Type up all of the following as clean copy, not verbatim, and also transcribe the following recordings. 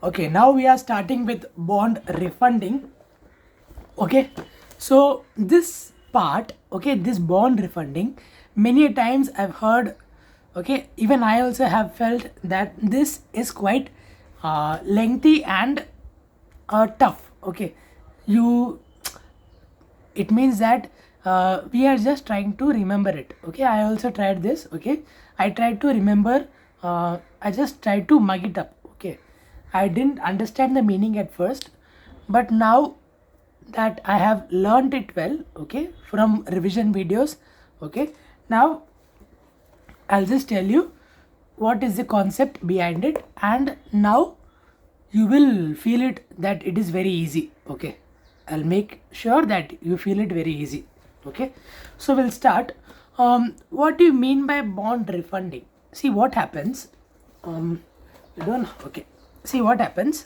Okay, now we are starting with bond refunding. Okay, so this part, okay, this bond refunding, many a times I've heard, okay, even I also have felt that this is quite lengthy and tough. Okay, you it means that we are just trying to remember it. Okay, I also tried this. Okay, I tried to remember, I just tried to mug it up. Okay, I didn't understand the meaning at first, but now that I have learned it well, okay, from revision videos, okay, now I'll just tell you what is the concept behind it, and now you will feel it that it is very easy. Okay, I'll make sure that you feel it very easy. Okay, so we'll start. What do you mean by bond refunding? See what happens. You don't. Okay, see what happens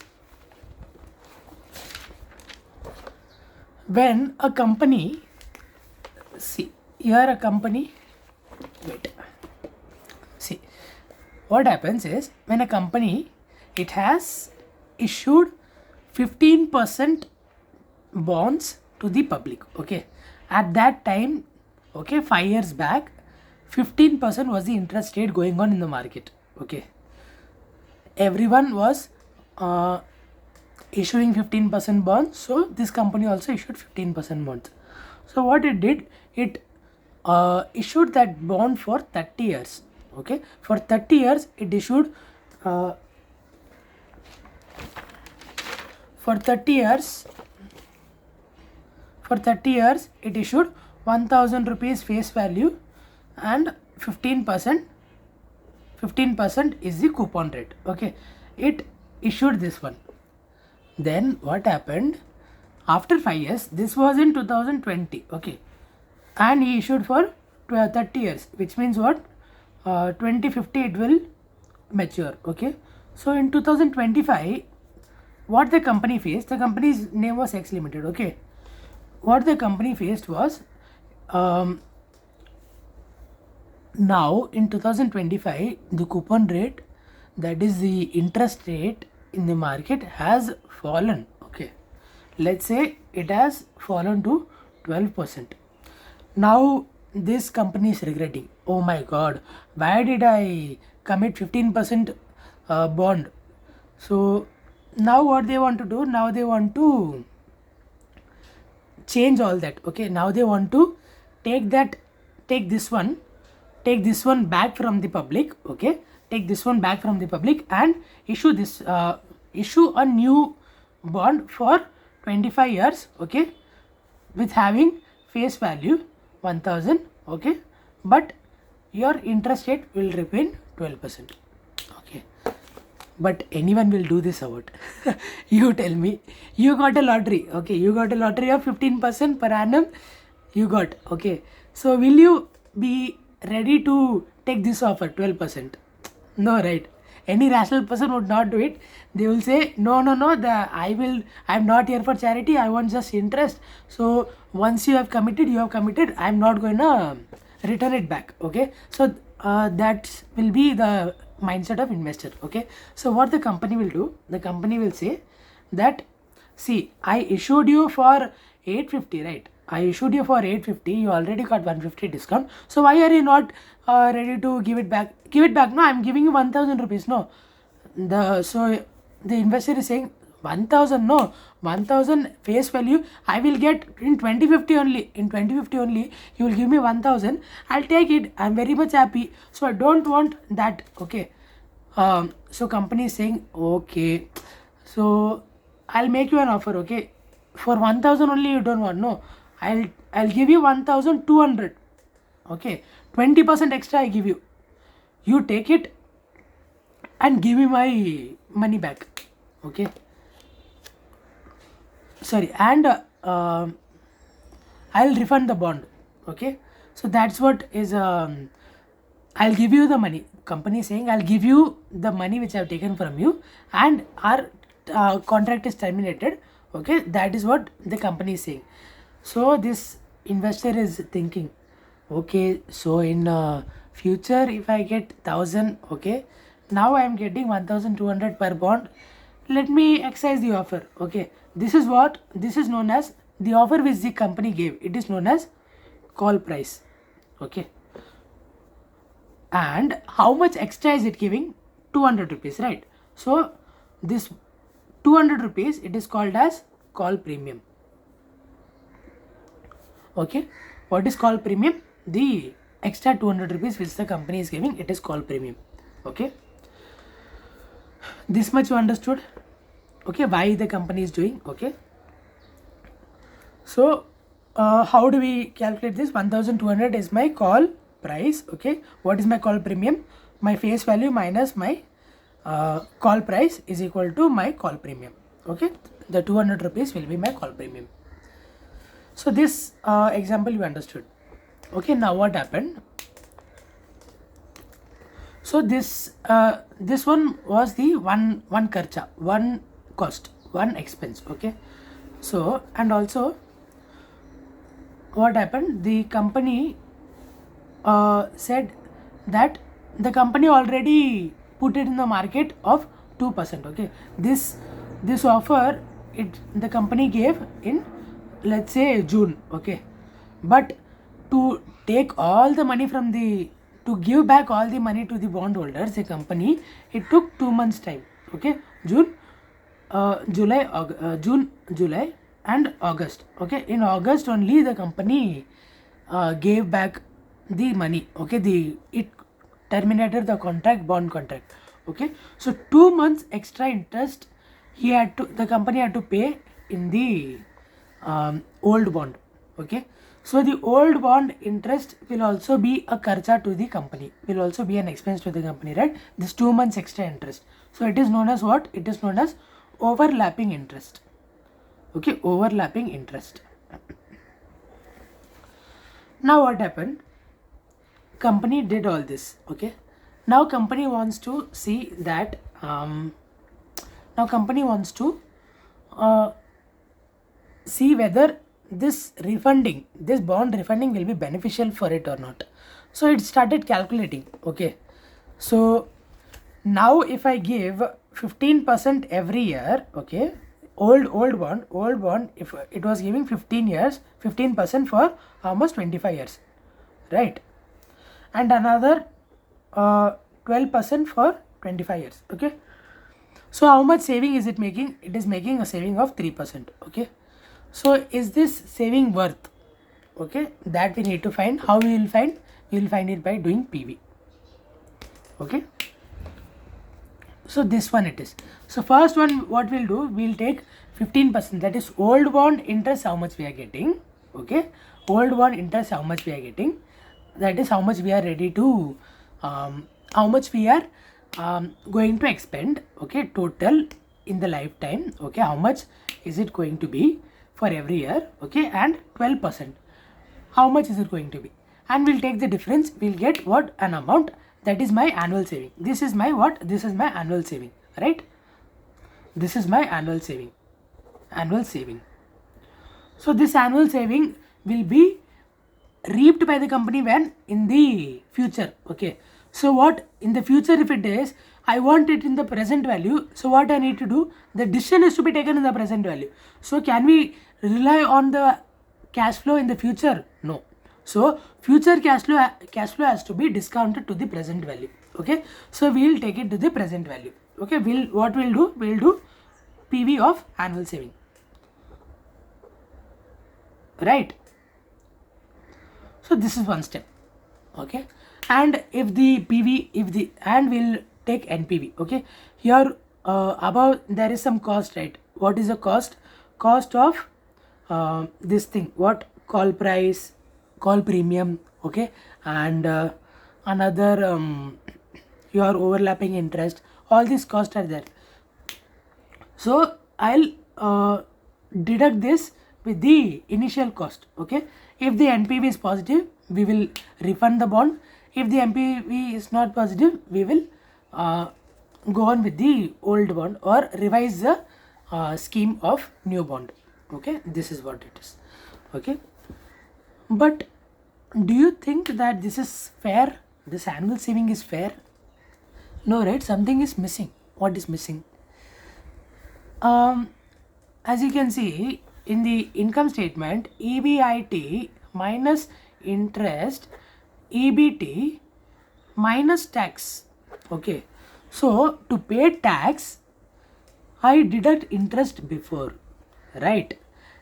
when a company. See here a company. Wait. See what happens is when a company, it has issued 15% bonds to the public. Okay, at that time, okay, 5 years back, 15% was the interest rate going on in the market. Okay, everyone was issuing 15% bonds, so this company also issued 15% bonds. So what it did, it issued that bond for 30 years. Okay, for 30 years it issued uh, for 30 years it issued 1000 rupees face value, and 15% is the coupon rate. Okay, it issued this one. Then what happened after 5 years, this was in 2020. Okay, and he issued for 30 years, which means what, 2050 it will mature. Okay, so in 2025, what the company faced, the company's name was X Limited. Okay, what the company faced was, now in 2025 the coupon rate, that is the interest rate in the market, has fallen. Okay, let's say it has fallen to 12%. Now this company is regretting, oh my god, why did I commit 15% bond? So now what they want to do, now they want to change all that. Okay, now they want to take that take this one back from the public. Okay, take this one back from the public and issue a new bond for 25 years. Okay, with having face value 1000. Okay, but your interest rate will remain 12%. Okay, but anyone will do this or what? You tell me. You got a lottery. Okay, you got a lottery of 15% per annum. You got. Okay, so will you be ready to take this offer 12%? No, right? Any rational person would not do it. They will say no, I'm not here for charity, I want just interest. So once you have committed, I'm not going to return it back. Okay, so that will be the mindset of investor. Okay, so what the company will do, the company will say that, see, I issued you for 850, right? I issued you for 850, you already got 150 discount, so why are you not ready to give it back? No, I'm giving you 1000 rupees. No, so the investor is saying 1000, no, 1000 face value I will get in 2050 only. In 2050 only you will give me 1000, I'll take it, I'm very much happy, so I don't want that. Okay, so company is saying, okay, so I'll make you an offer. Okay, for 1000 only you don't want, no, I'll give you 1200. Okay, 20% extra I give you, you take it and give me my money back. Okay, sorry, and I'll refund the bond. Okay, so that's what is, I'll give you the money. Company saying I'll give you the money which I've taken from you, and our contract is terminated. Okay, that is what the company is saying. So this investor is thinking, okay, so in future if I get 1000, okay, now I am getting 1200 per bond. let me exercise the offer. Okay, this is known as the offer which the company gave. It is known as call price. Okay, and how much extra is it giving? 200 rupees, right? So this 200 rupees, it is called as call premium. Okay, what is call premium? The extra 200 rupees which the company is giving, it is call premium. Okay, this much you understood. Okay, why the company is doing. Okay, so how do we calculate this? 1200 is my call price. Okay, what is my call premium? My face value minus my call price is equal to my call premium. Okay, the 200 rupees will be my call premium. So this example you understood. Okay, now what happened? So this one was the one kharcha, one cost, one expense. Okay, so and also what happened? The company said that the company already put it in the market of 2%. Okay, this offer the company gave in, let's say, June. Okay, but to take all the money from to give back all the money to the bondholders, the company, it took 2 months time. Okay, June, July and August. Okay, in August only the company gave back the money. Okay, it terminated the bond contract. Okay, so 2 months extra interest the company had to pay in the old bond. Okay, so the old bond interest will also be a kharcha to the company, will also be an expense to the company, right? This 2 months extra interest. So it is known as what? It is known as overlapping interest. Okay, overlapping interest. Now what happened? Company did all this. Okay, now company wants to see that see whether this bond refunding will be beneficial for it or not. So it started calculating. Okay, so now if I give 15% every year, okay, old bond, if it was giving 15 years, 15% for almost 25 years, right? And another 12% for 25 years. Okay, so how much saving is it making? It is making a saving of 3%. Okay, so is this saving worth? Okay, that we need to find. How we will find? We will find it by doing PV. Okay, so this one it is. So first one, what we'll do, we'll take 15%, that is old bond interest, how much we are getting. Okay, old bond interest, how much we are getting, that is how much we are ready to how much we are going to expend. Okay, total in the lifetime. Okay, how much is it going to be for every year? Okay, and 12%, how much is it going to be? And we'll take the difference, we'll get what? An amount, that is my annual saving. This is my what? This is my annual saving, right? This is my annual saving. So this annual saving will be reaped by the company when? In the future. Okay, so what in the future, if it is, I want it in the present value, so what I need to do? The decision is to be taken in the present value. So can we rely on the cash flow in the future? No. So future cash flow has to be discounted to the present value. Okay, so we will take it to the present value. Okay, we'll do PV of annual saving, right? So this is one step. Okay, and if the PV, and we'll take NPV. Okay, here above there is some cost, right? What is the cost? Cost of this thing, what? Call price, call premium. Okay, and another your overlapping interest, all these costs are there. So I'll deduct this with the initial cost. Okay, if the NPV is positive, we will refund the bond. If the NPV is not positive, we will go on with the old bond or revise the scheme of new bond. Okay, this is what it is. Okay, but do you think that this is fair? This annual saving is fair? No, right? Something is missing. What is missing? As you can see in the income statement, EBIT minus interest, EBT minus tax. Okay, so to pay tax, I deduct interest before, right?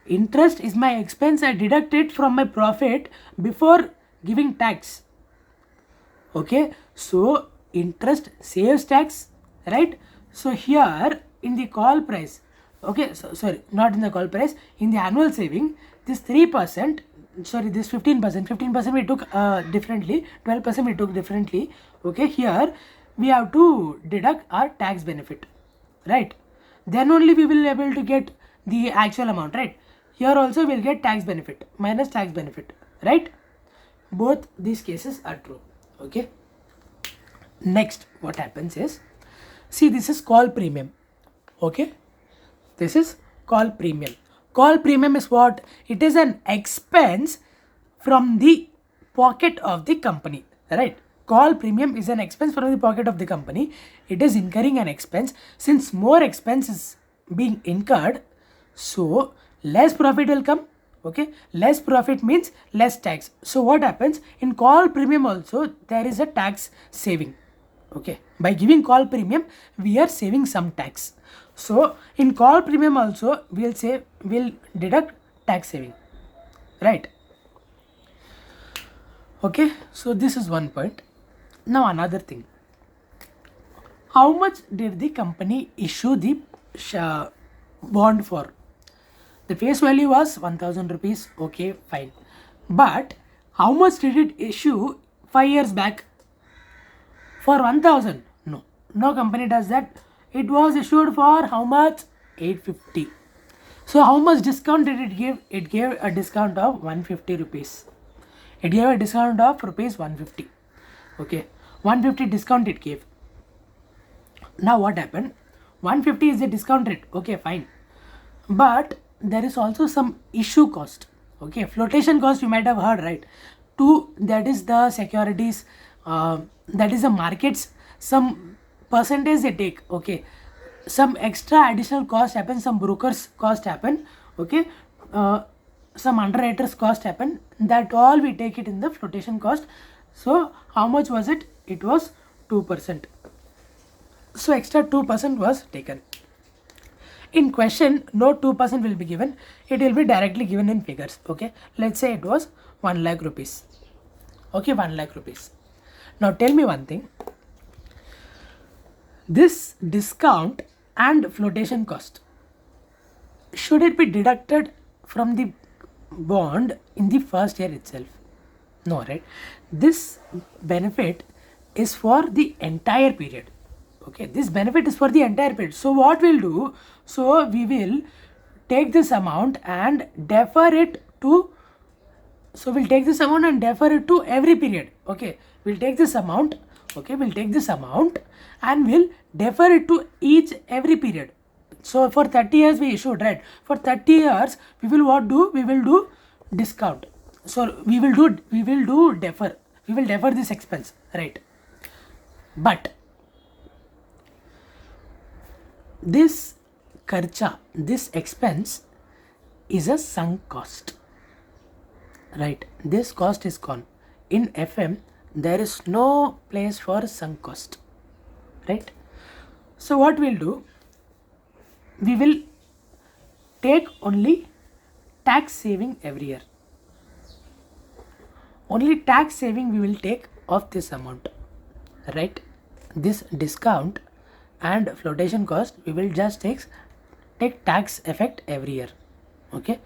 Interest is my expense, I deduct it from my profit before giving tax. Okay, so interest saves tax, right? So here in the call price, okay, so sorry, not in the call price, in the annual saving, this 3%, sorry, this 15% we took differently, 12% we took differently. Okay, here we have to deduct our tax benefit, right? Then only we will able to get the actual amount, right? Here also we'll get tax benefit minus tax benefit, right? Both these cases are true. Okay, next what happens is, see, this is call premium. Okay, this is call premium. Call premium is what? It is an expense from the pocket of the company, right? Call premium is an expense from the pocket of the company. It is incurring an expense. Since more expense is being incurred, so less profit will come. Okay, less profit means less tax. So what happens in call premium also, there is a tax saving. Okay, by giving call premium we are saving some tax. So in call premium also we'll deduct tax saving, right? Okay, so this is one point. Now another thing, how much did the company issue the bond for? The face value was 1000 rupees. Okay, fine. But how much did it issue 5 years back? For 1000? No. No company does that. It was issued for how much? 850. So how much discount did it give? It gave a discount of 150 rupees. It gave a discount of rupees 150. Okay. 150 discount it gave. Now what happened? 150 is the discount rate. Okay, fine. But there is also some issue cost. Okay, flotation cost you might have heard, right? Two, that is the securities, that is the markets, some percentage they take. Okay, some extra additional cost happen, some brokers cost happen. Okay, some underwriters cost happen, that all we take it in the flotation cost. So how much was it? It was 2%. So extra 2% was taken. In question, no 2% will be given. It will be directly given in figures. Okay, let's say it was 1 lakh rupees. Okay, 1 lakh rupees. Now tell me one thing. This discount and flotation cost, should it be deducted from the bond in the first year itself? No, right? This benefit is for the entire period. Okay, this benefit is for the entire period. So what we'll do, so we will take this amount and defer it to, so we'll take this amount and defer it to every period. Okay, we'll take this amount. Okay, we'll take this amount and we'll defer it to every period. So for 30 years we issued, right? For 30 years we will what do? We will do discount. So we will defer. We will defer this expense, right? But this kharcha, this expense is a sunk cost, right? This cost is gone. In FM there is no place for sunk cost, right? So what we'll do, we will take only tax saving every year. Only tax saving we will take of this amount, right? This discount and flotation cost we will just take tax effect every year. Okay,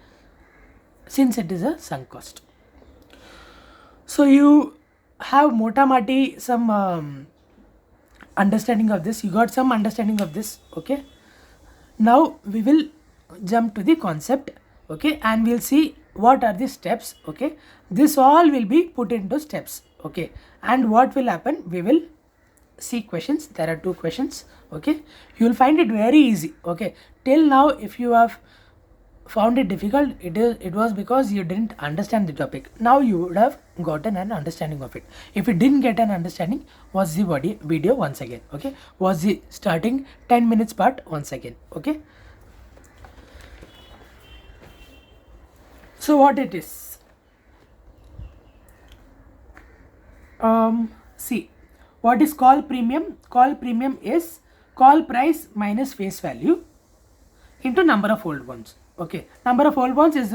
since it is a sunk cost. So you have mota mati some understanding of this. You got some understanding of this. Okay, now we will jump to the concept. Okay, and we'll see what are the steps. Okay, this all will be put into steps. Okay, and what will happen, we will see questions. There are 2 questions. Okay, you will find it very easy. Okay, till now if you have found it difficult, it was because you didn't understand the topic. Now you would have gotten an understanding of it. If you didn't get an understanding, watch the video once again. Okay, watch the starting 10 minutes part once again. Okay, So what it is, see, what is call premium? Call premium is call price minus face value into number of old bonds. Okay, number of old bonds is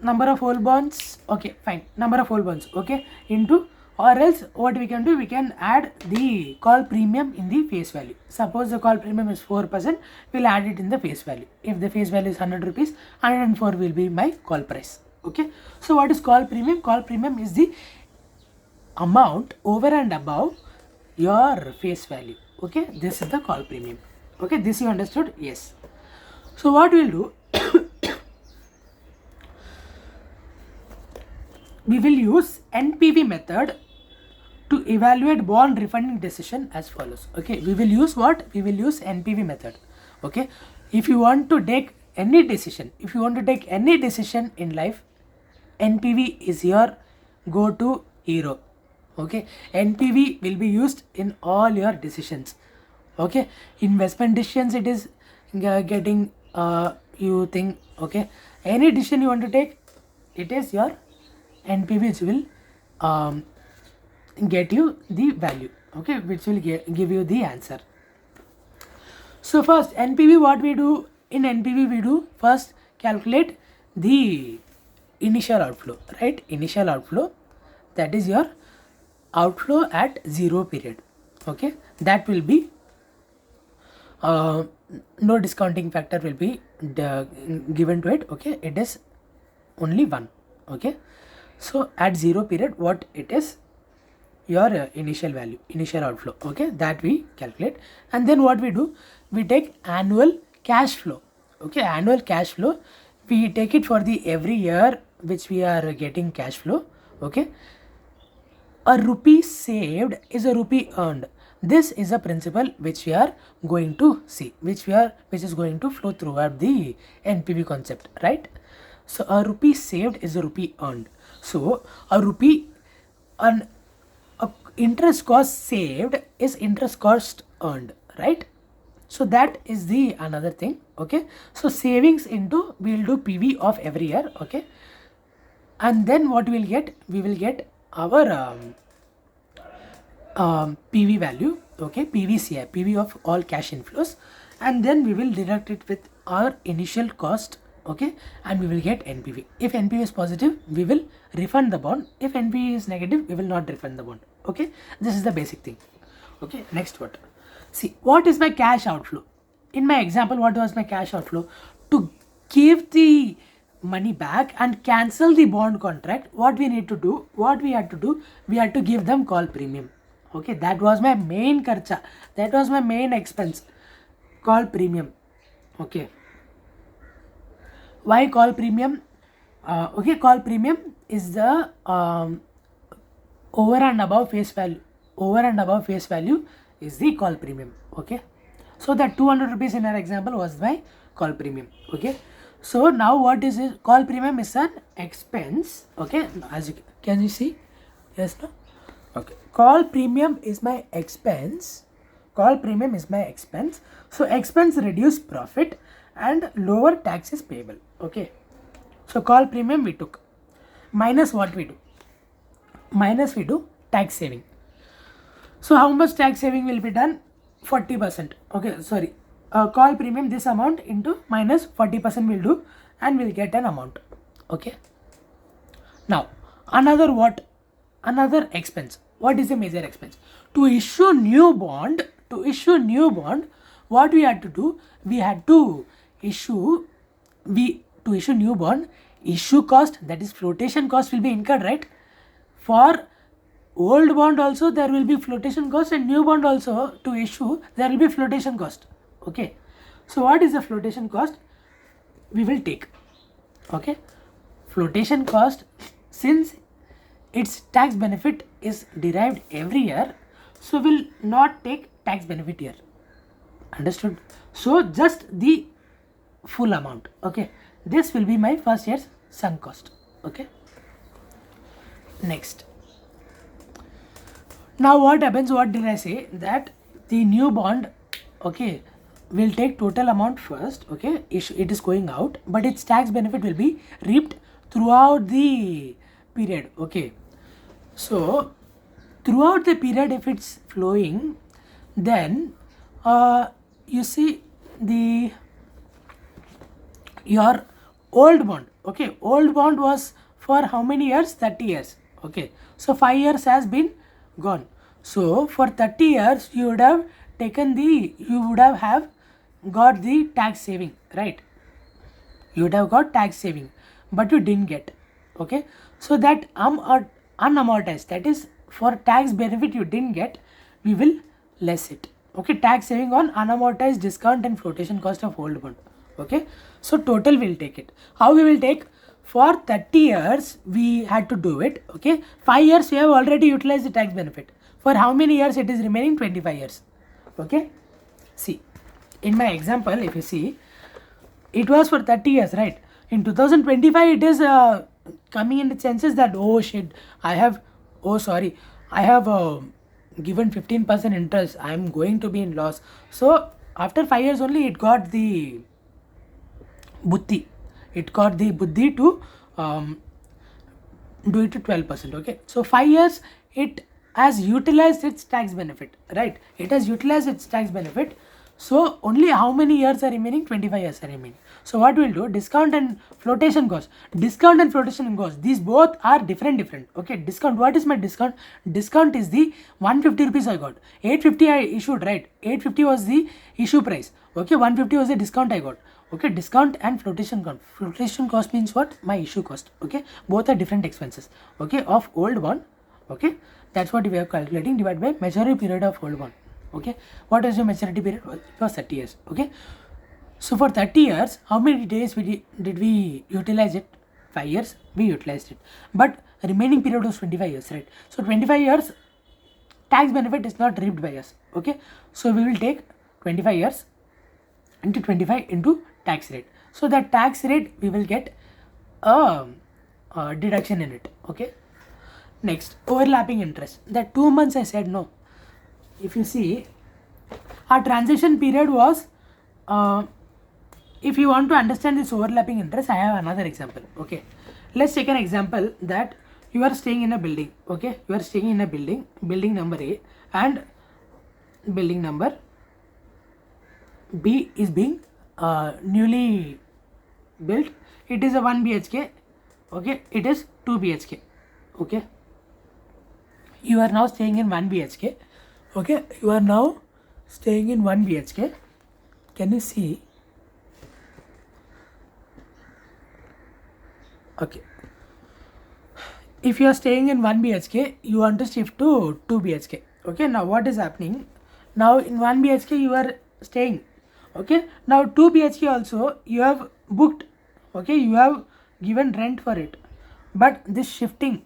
number of old bonds, okay fine, number of old bonds, okay, into, or else what we can do, we can add the call premium in the face value. Suppose the call premium is 4%, we'll add it in the face value. If the face value is 100 rupees, 104 will be my call price. Okay, so what is call premium? Call premium is the amount over and above your face value. Okay, this is the call premium. Okay, this you understood? Yes. So what we'll do, we will use NPV method to evaluate bond refunding decision as follows. Okay, we will use what? We will use NPV method. Okay, if you want to take any decision, in life, NPV is your go-to hero. Okay, NPV will be used in all your decisions. Okay, investment decisions, it is getting you think, okay, any decision you want to take, it is your NPV which will get you the value, okay, which will give you the answer. So first NPV, what we do in NPV, we do first calculate the initial outflow, right? Initial outflow, that is your outflow at 0 period. Okay, that will be no discounting factor will be given to it. Okay, it is only 1. Okay, so at 0 period, what it is, your initial value, initial outflow. Okay, that we calculate, and then what we do, we take annual cash flow. Okay, annual cash flow, we take it for the every year which we are getting cash flow. Okay, a rupee saved is a rupee earned. This is a principle which we are going to see, which is going to flow throughout the NPV concept, right? So a rupee saved is a rupee earned. So a rupee, an interest cost saved is interest cost earned, right? So that is the another thing. Okay, so savings into, we'll do PV of every year. Okay, and then what we'll get, we will get our PV value. Okay, PVCI, PV of all cash inflows, and then we will deduct it with our initial cost. Okay, and we will get NPV. If NPV is positive, we will refund the bond. If NPV is negative, we will not refund the bond. Okay, this is the basic thing. Okay, next what? See, what is my cash outflow? In my example, what was my cash outflow? To give the money back and cancel the bond contract, what we need to do, what we had to do, we had to give them call premium. Okay, that was my main kharcha, that was my main expense, call premium. Okay, why call premium? Okay, call premium is the over and above face value. Over and above face value is the call premium. Okay, so that 200 rupees in our example was my call premium. Okay, so now what is it? Call premium is an expense. Okay, as you can you see? Yes, no? Okay, call premium is my expense. Call premium is my expense. So expense reduce profit and lower tax is payable. Okay, so call premium we took, minus what we do? Minus we do tax saving. So how much tax saving will be done? 40%. Okay, sorry, call premium, this amount into minus 40% will do, and we'll get an amount. Okay, now another what? Another expense. What is the major expense? To issue new bond, what we had to do, we had to issue, to issue new bond, issue cost, that is flotation cost will be incurred, right? For old bond also there will be flotation cost, and new bond also to issue there will be flotation cost. Okay, so what is the flotation cost? We will take, okay, flotation cost, since its tax benefit is derived every year, so will not take tax benefit here. Understood? So just the full amount. Okay, this will be my first year's sunk cost. Okay, next, now what happens? What did I say? That the new bond, okay, we'll take total amount first. Okay, it is going out, but its tax benefit will be reaped throughout the period. Okay, so throughout the period, if it's flowing, then you see the your old bond. Okay, old bond was for how many years? 30 years. Okay, so 5 years has been gone. So for 30 years you would have got the tax saving, right? You would have got tax saving, but you didn't get. Okay, so that unamortized, that is for tax benefit you didn't get, we will less it. Okay, tax saving on unamortized discount and flotation cost of old bond. Okay, so total we'll take it. How we will take? For 30 years we had to do it. Okay, 5 years we have already utilized the tax benefit. For how many years it is remaining? 25 years. Okay, see, in my example, if you see, it was for 30 years, right? In 2025 it is coming in the senses that, oh shit, I have given 15% interest, I am going to be in loss. So after 5 years only it got the buddhi to do it to 12%. Okay, so 5 years it has utilized its tax benefit, right? It has utilized its tax benefit. So only how many years are remaining? 25 years are remaining. So what we'll do? Discount and flotation cost. Discount and flotation cost, these both are different. Okay, discount, what is my discount? Discount is the 150 rupees I got. 850 I issued, right? 850 was the issue price. Okay, 150 was the discount I got. Okay, discount and flotation cost. Flotation cost means what? My issue cost. Okay, both are different expenses. Okay, of old bond. Okay, that's what we are calculating, divided by maturity period of old bond. Okay, what is your maturity period? It was 30 years. Okay, so for 30 years, how many days did we utilize it? 5 years we utilized it, but remaining period was 25 years, right? So 25 years tax benefit is not reaped by us. Okay, so we will take 25 years into 25 into tax rate. So that tax rate we will get a deduction in it. Okay, next, overlapping interest. That 2 months I said no. If you see, our transition period was if you want to understand this overlapping interest, I have another example. Okay, let's take an example that you are staying in a building. Okay, you are staying in a building number A, and building number B is being newly built. It is a 1 BHK. Okay, it is 2 BHK. Okay, you are now staying in 1 BHK. Okay, you are now staying in 1 BHK. Can you see? Okay, if you are staying in 1 BHK, you want to shift to 2 BHK. Okay, now what is happening? Now in 1 BHK you are staying. Okay, now 2 BHK also you have booked. Okay, you have given rent for it, but this shifting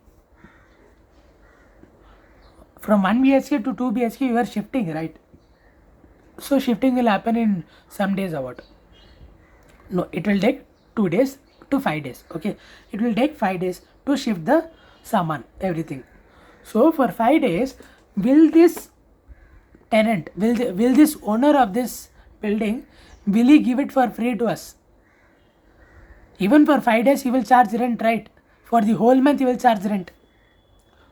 from 1 BHK to 2 BHK you are shifting, right? So shifting will happen in some days or what? No, it will take 2 days to 5 days. Okay, it will take 5 days to shift the saman, everything. So for 5 days, will this tenant, will this owner of this building, will he give it for free to us? Even for 5 days he will charge rent, right? For the whole month he will charge rent.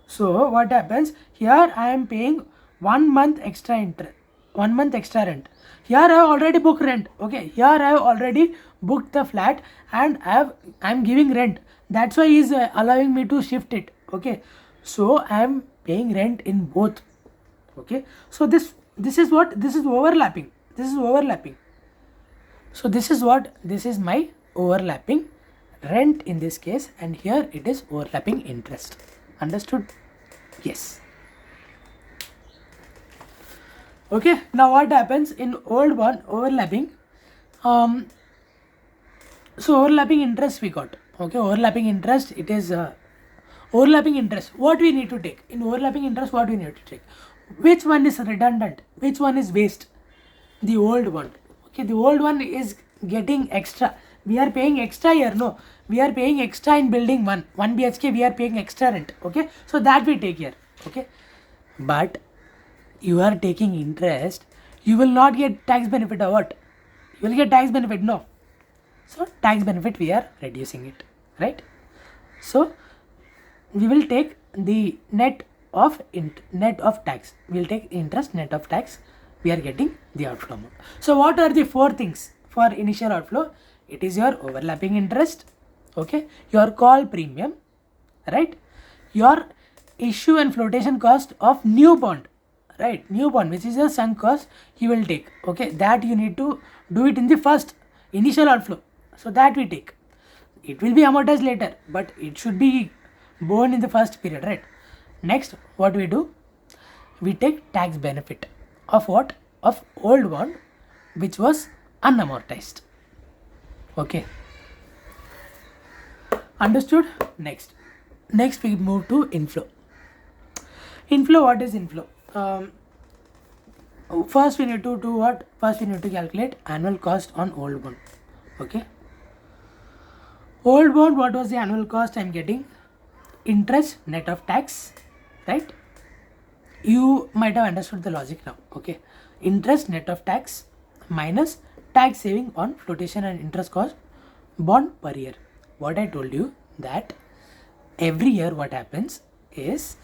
So what happens? Here I am paying 1 month extra interest, 1 month extra rent. Here I have already booked rent. Okay, here I have already booked the flat and I am giving rent. That's why he is allowing me to shift it. Okay, so I am paying rent in both. Okay, so this is what? This is overlapping. This is overlapping. So this is my overlapping rent in this case, and here it is overlapping interest. Understood? Yes. Okay, now what happens in old one? Overlapping. So overlapping interest we got. Okay, overlapping interest, it is overlapping interest. What we need to take? In overlapping interest, what we need to take? Which one is redundant? Which one is waste? The old one. Okay, the old one is getting extra. We are paying extra here. No, we are paying extra in building 1 BHK. We are paying extra rent. Okay, so that we take here. Okay, but you are taking interest. You will not get tax benefit or what? you will get tax benefit, no. So tax benefit we are reducing it, right? So we will take the net of tax. We will take interest net of tax. We are getting the outflow amount. So what are the 4 things for initial outflow? It is your overlapping interest, okay, your call premium, right, your issue and flotation cost of new bond, right, new bond, which is a sunk cost you will take, okay, that you need to do it in the first initial outflow, so that we take. It will be amortized later, but it should be borne in the first period, right? Next, what we do, we take tax benefit of what? Of old bond which was unamortized, okay, understood? Next we move to inflow. What is inflow? First we need to do what? First we need to calculate annual cost on old bond, okay. Old bond, what was the annual cost? I am getting interest net of tax, right? You might have understood the logic now, okay. Interest net of tax minus tax saving on flotation and interest cost bond per year. What I told you, that every year what happens is,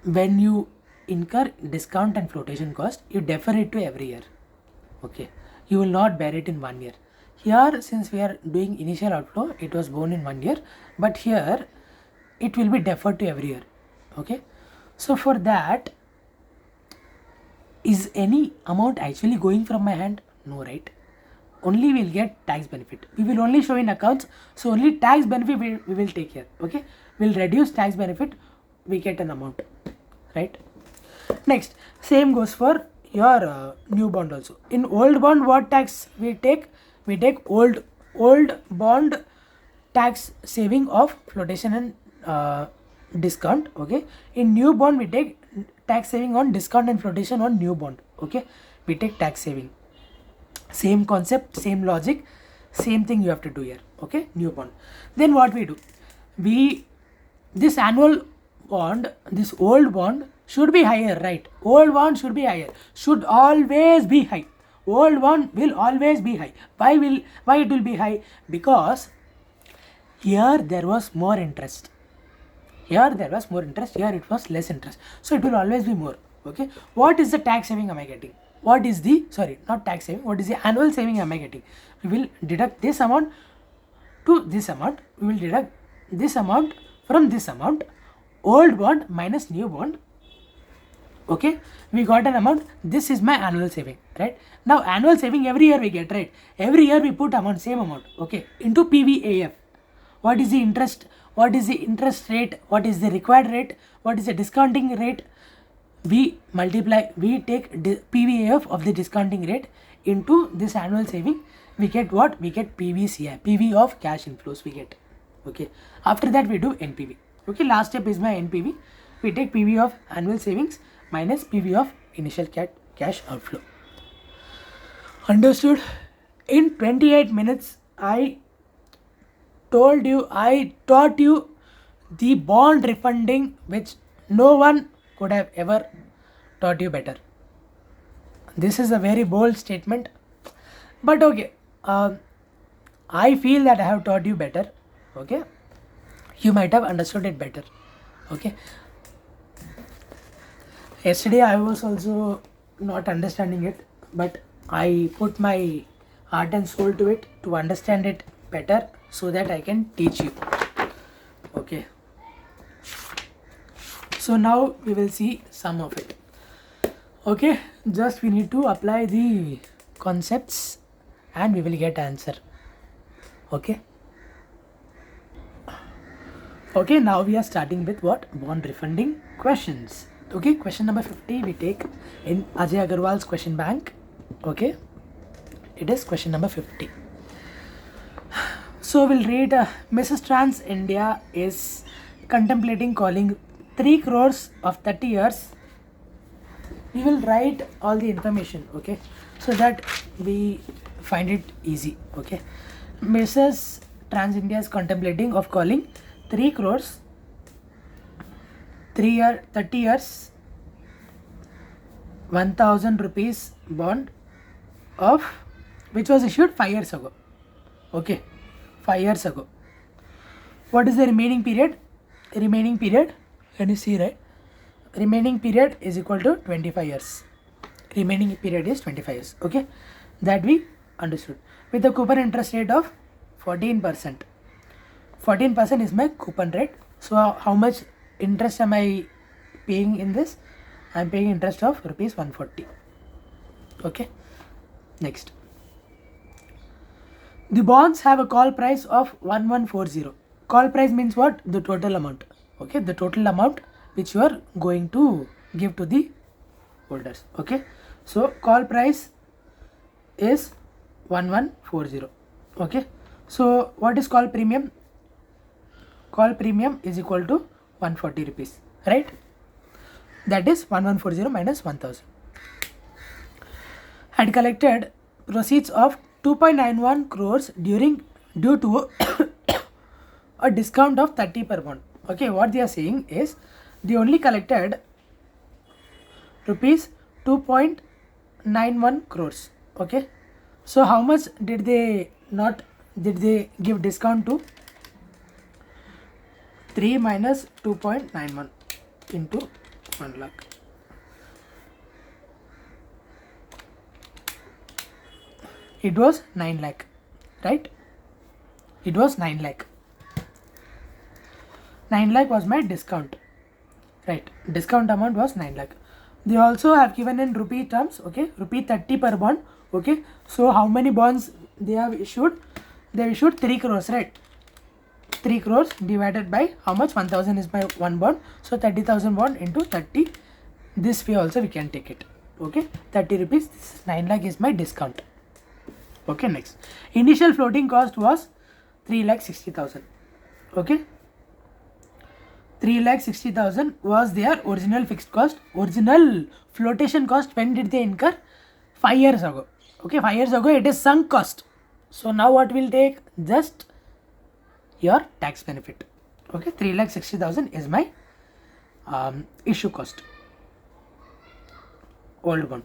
when you incur discount and flotation cost, you defer it to every year, okay. You will not bear it in 1 year. Here, since we are doing initial outflow, it was borne in 1 year, but here it will be deferred to every year, okay. So for that, is any amount actually going from my hand? No, right? Only we'll get tax benefit. We will only show in accounts, so only tax benefit we will take here, okay. We'll reduce tax benefit, we get an amount, right? Next, same goes for your new bond also. In old bond, what tax we take? We take old bond tax saving of flotation and discount, okay. In new bond, we take tax saving on discount and flotation on new bond, okay. We take tax saving. Same concept, same logic, same thing you have to do here, okay. New bond. Then what we do? This annual bond, this old bond should be higher, right? Old bond should be higher, should always be high. Old bond will always be high. Why it will be high? Because here there was more interest. Here it was less interest. So it will always be more, okay. What is the tax saving am I getting? What is the, not tax saving, what is the annual saving am I getting? We will deduct this amount to this amount. We will deduct this amount from this amount. Old bond minus new bond, okay. We got an amount. This is my annual saving, right? Now annual saving every year we get, right? Every year we put amount, same amount, okay, into PVAF. What is the interest? What is the interest rate? What is the required rate? What is the discounting rate? We take PVAF of the discounting rate into this annual saving. We get what? We get PVCI, PV of cash inflows we get, okay. After that we do NPV, okay. Last step is my NPV. We take PV of annual savings minus PV of initial cash outflow. Understood? In 28 minutes, I taught you the bond refunding, which no one could have ever taught you better. This is a very bold statement, but okay, I feel that I have taught you better, okay. You might have understood it better, okay. Yesterday I was also not understanding it, but I put my heart and soul to it to understand it better, so that I can teach you, okay. So now we will see some of it, okay. Just we need to apply the concepts and we will get answer, okay. Okay, now we are starting with what? Bond refunding questions, okay. Question number 50 we take in Ajay Agarwal's question bank, okay. It is question number 50. So we'll read, Mrs. Trans India is contemplating calling 3 crores of 30 years. We will write all the information, okay, so that we find it easy, okay. Mrs. Trans India is contemplating of calling 3 crores 30 years 1000 rupees bond of which was issued 5 years ago. Okay, 5 years ago. What is the remaining period? Remaining period, can you see, right? Remaining period is equal to 25 years. Remaining period is 25 years. Okay, that we understood. With the coupon interest rate of 14%. 14% is my coupon rate. So how much interest am I paying in this? I am paying interest of rupees 140. Okay, next. The bonds have a call price of 1140. Call price means what? The total amount. Okay, the total amount which you are going to give to the holders. Okay, so call price is 1140. Okay, so what is call premium? Call premium is equal to 140 rupees, right? That is 1140 minus 1000. Had collected proceeds of 2.91 crores due to a discount of 30 per bond. Okay, what they are saying is they only collected rupees 2.91 crores. Okay, so how much did they give discount to? 3 minus 2.91 into 1 lakh. It was 9 lakh, right? It was 9 lakh. 9 lakh was my discount, right? Discount amount was 9 lakh. They also have given in rupee terms. Okay, rupee 30 per bond. Okay, so how many bonds they have issued? They have issued 3 crores, right? 3 crores divided by how much? 1000 is my one bond. So 30,000 bond into 30. This way also we can take it. Okay, 30 rupees. This is 9 lakh is my discount. Okay, next. Initial floating cost was 3,60,000. Okay, 3,60,000 was their original fixed cost. Original flotation cost, when did they incur? 5 years ago. Okay, 5 years ago it is sunk cost. So now what will take? Just your tax benefit. Okay, 3,60,000 is my issue cost. Old bond.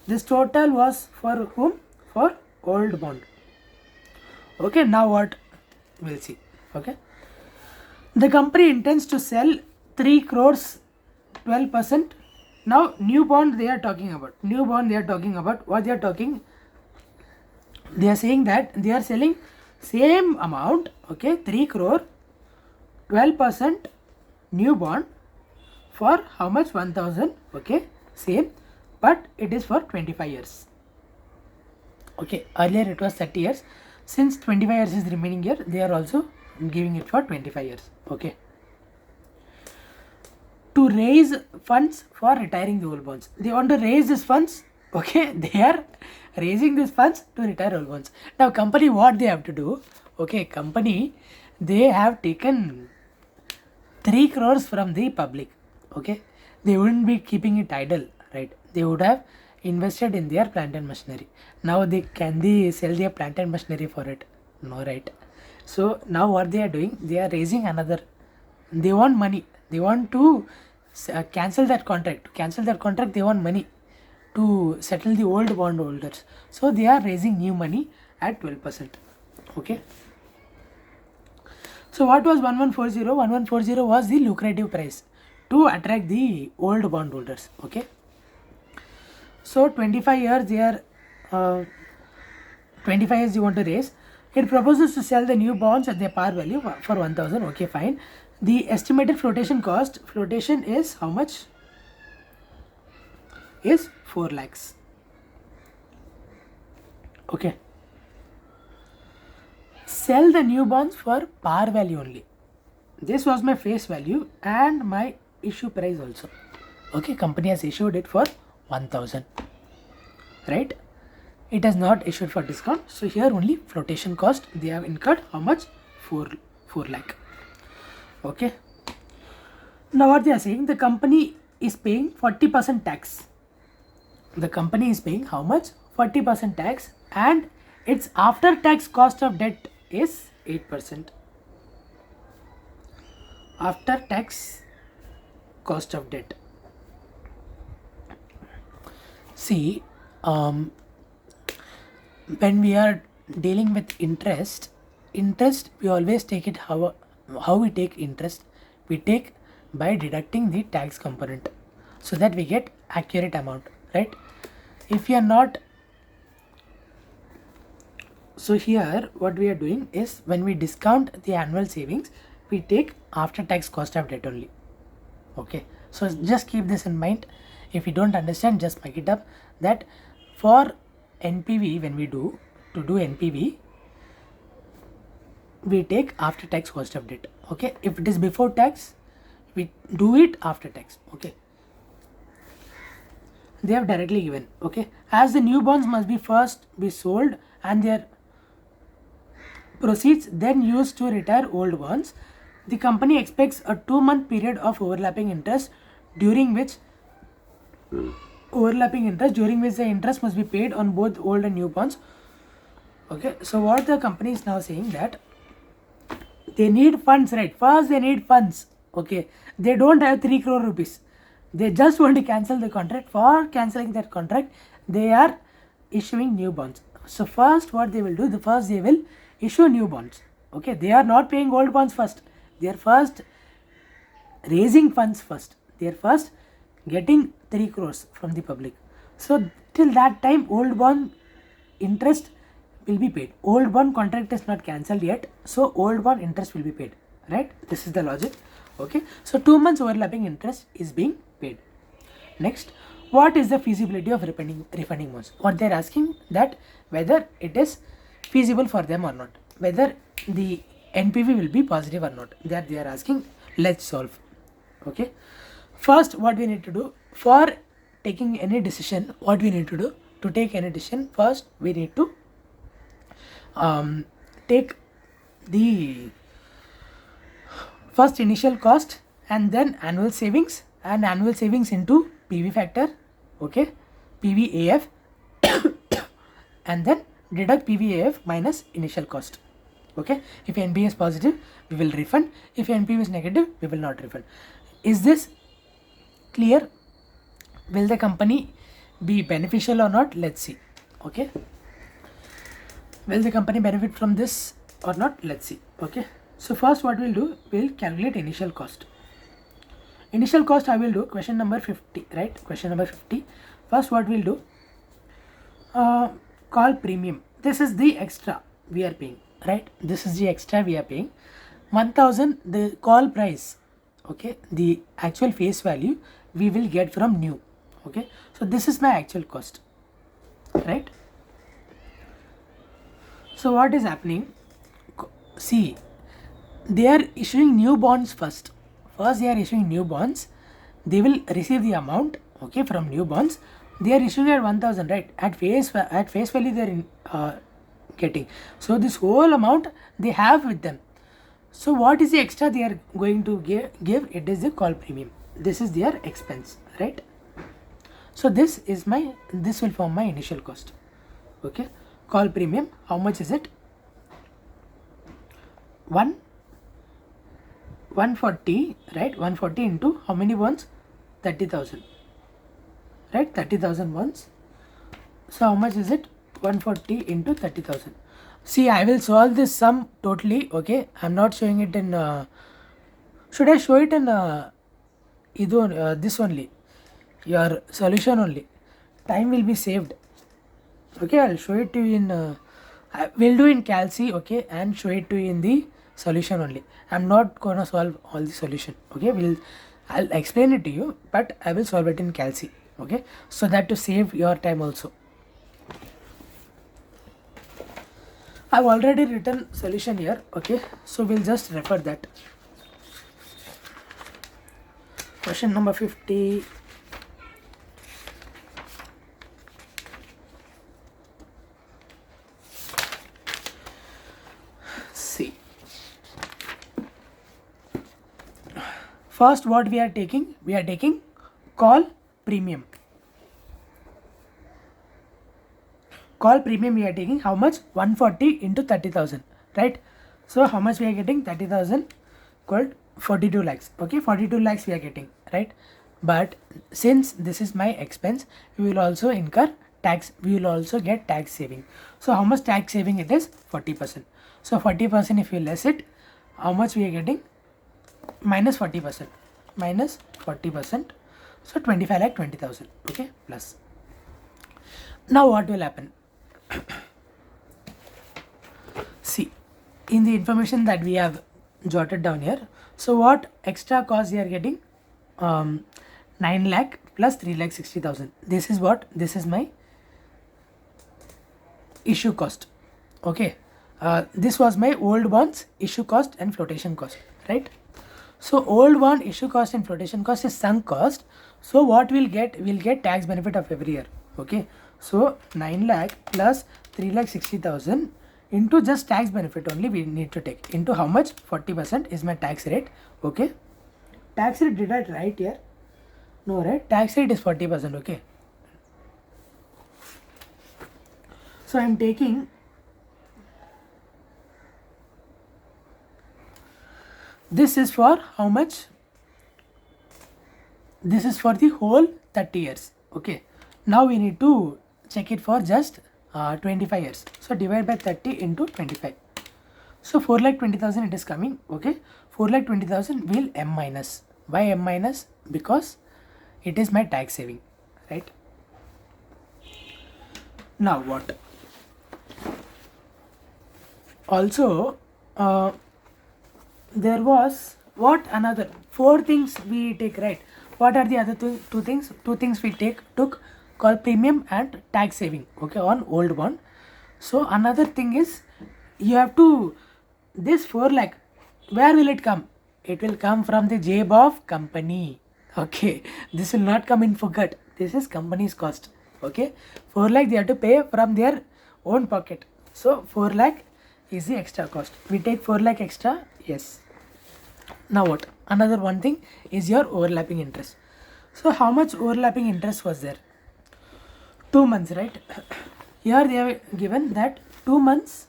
This total was for whom? For old bond. Okay, now what? We'll see. Okay, the company intends to sell 3 crores 12%. Now new bond they are talking about. New bond they are talking about. What they are talking? They are saying that they are selling same amount. Okay, 3 crore 12% new bond for how much? 1000. Okay, same, but it is for 25 years. Okay, earlier it was 30 years. Since 25 years is the remaining year, they are also giving it for 25 years. Okay, to raise funds for retiring the old bonds. They want to raise these funds. Okay, they are raising these funds to retire old bonds. Now company, what they have to do? Okay, company, they have taken 3 crores from the public. Okay, they wouldn't be keeping it idle, right? They would have invested in their plant and machinery. Now they sell their plant and machinery for it? No, right? So now what they are doing? They are raising another. They want money. They want to cancel that contract. To cancel that contract, they want money to settle the old bond holders. So they are raising new money at 12%. Okay. So what was 1140? 1140 was the lucrative price to attract the old bond holders. Okay. So 25 years they are 25 years you want to raise. It proposes to sell the new bonds at their par value for 1000. Okay, fine. The estimated flotation cost, flotation is how much? Is 4 lakhs. Okay. Sell the new bonds for par value only. This was my face value and my issue price also. Okay, company has issued it for 1000, right? It has not issued for discount. So here only flotation cost they have incurred how much? 4 lakh. Okay. Now what they are saying, the company is paying 40% tax. The company is paying how much? 40% tax, and its after tax cost of debt is 8%. After tax cost of debt. See, when we are dealing with interest we always take it how we take interest. We take by deducting the tax component so that we get accurate amount, right? If you are not, so here what we are doing is when we discount the annual savings, we take after tax cost of debt only. Okay, so just keep this in mind. If you don't understand, just make it up that for NPV, when we do NPV, we take after tax cost of debt. Okay, if it is before tax, we do it after tax. Okay, they have directly given. Okay, as the new bonds must be first be sold and their proceeds then used to retire old bonds, the company expects a 2-month period of overlapping interest during which the interest must be paid on both old and new bonds. Okay, so what the company is now saying that they need funds, right? First they need funds. Okay, they don't have 3 crore rupees. They just want to cancel the contract. For cancelling that contract, they are issuing new bonds. So first what they will do, they will issue new bonds. Okay, they are not paying old bonds first. They are first raising funds first. They are first getting 3 crores from the public. So till that time, old bond interest will be paid. Old bond contract is not cancelled yet, so old bond interest will be paid, right? This is the logic. Okay, so 2 months overlapping interest is being paid. Next, what is the feasibility of refunding bonds? What they are asking, that whether it is feasible for them or not, whether the NPV will be positive or not, that they are asking. Let's solve. Okay, first what we need to do for taking any decision, what we need to do to take any decision, first we need to take the first initial cost and then annual savings, and annual savings into PV factor. Okay, PVAF and then deduct PVAF minus initial cost. Okay, if NPV is positive, we will refund. If NPV is negative, we will not refund. Is this clear? Will the company be beneficial or not? Let's see. Okay, will the company benefit from this or not? Let's see. Okay, so first what we'll do, we'll calculate initial cost. Initial cost I will do question number 50, right? Question number 50. First what we'll do, call premium. This is the extra we are paying, right? This is the extra we are paying. 1000 the call price. Okay, the actual face value we will get from new. Okay, so this is my actual cost, right? So what is happening, see, they are issuing new bonds first. They are issuing new bonds. They will receive the amount, okay, from new bonds. They are issuing at 1000, right? At face value they are getting. So this whole amount they have with them. So what is the extra they are going to give? It is the call premium. This is their expense, right? So this will form my initial cost. Okay, call premium, how much is it? 140, right? 140 into how many bonds? 30,000, right? 30,000 bonds. So how much is it? 140 into 30,000. See, I will solve this sum totally. Okay, I'm not showing it in should I show it in this only, your solution only? Time will be saved. Okay, I'll show it to you in I will do in Calci, okay, and show it to you in the solution only. I'm not gonna solve all the solution. Okay, I'll explain it to you, but I will solve it in Calci. Okay, so that to save your time also. I've already written solution here. Okay, so we'll just refer that. Question number 50. See, first what we are taking call premium. Call premium we are taking how much? 140 into 30,000, right? So how much we are getting? 30,000 called 42 lakhs. Okay, 42 lakhs we are getting, right? But since this is my expense, we will also incur tax, we will also get tax saving. So how much tax saving it is? 40%. So 40%, if you less it, how much we are getting? Minus 40%. Minus 40%. So 25 lakh 20,000. Okay, plus. Now what will happen? See, in the information that we have jotted down here, so what extra cost you are getting? 9 lakh plus 3 lakh 60,000. This is what? This is my issue cost. Okay, this was my old bonds issue cost and flotation cost, right? So old bond issue cost and flotation cost is sunk cost. So what we'll get? We'll get tax benefit of every year. Okay, so 9 lakh plus 3 lakh 60,000 into just tax benefit only we need to take into how much? 40% is my tax rate. Okay, tax rate, did I write here? No, right? Tax rate is 40%. Okay, so I'm taking this is for how much? This is for the whole 30 years. Okay, now we need to check it for just 25 years. So divide by 30 into 25. So 4 lakh 20,000 it is coming. Okay, 4 lakh 20,000 will M minus. Why M minus? Because it is my tax saving, right? Now what? Also, there was what another 4 things we take, right? What are the other two things? 2 things we took called premium and tax saving. Okay, on old bond. So another thing is you have to, this 4 lakh, where will it come? It will come from the jab of company. Okay, this will not come in forget. This is company's cost. Okay, 4 lakh they have to pay from their own pocket. So 4 lakh is the extra cost. We take 4 lakh extra. Yes. Now what? Another one thing is your overlapping interest. So how much overlapping interest was there? 2 months, right? Here they have given that 2 months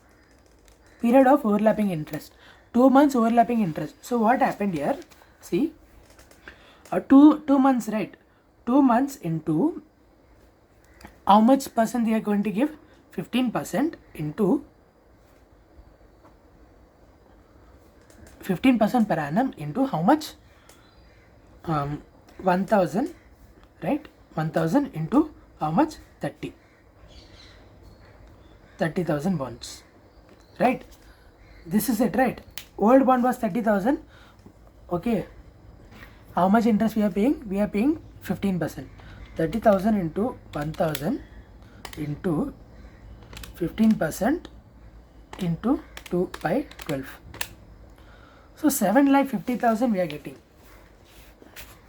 period of overlapping interest. 2 months overlapping interest. So what happened here? See, 2 months, right? 2 months into how much percent they are going to give? 15% into 15% per annum into how much? 1,000, right? 1,000 into how much? 30,000 bonds, right? This is it, right? Old bond was 30,000. Okay, how much interest we are paying? We are paying 15%. 30,000 into 1,000 into 15% into 2 by 12. So 7,50,000 we are getting.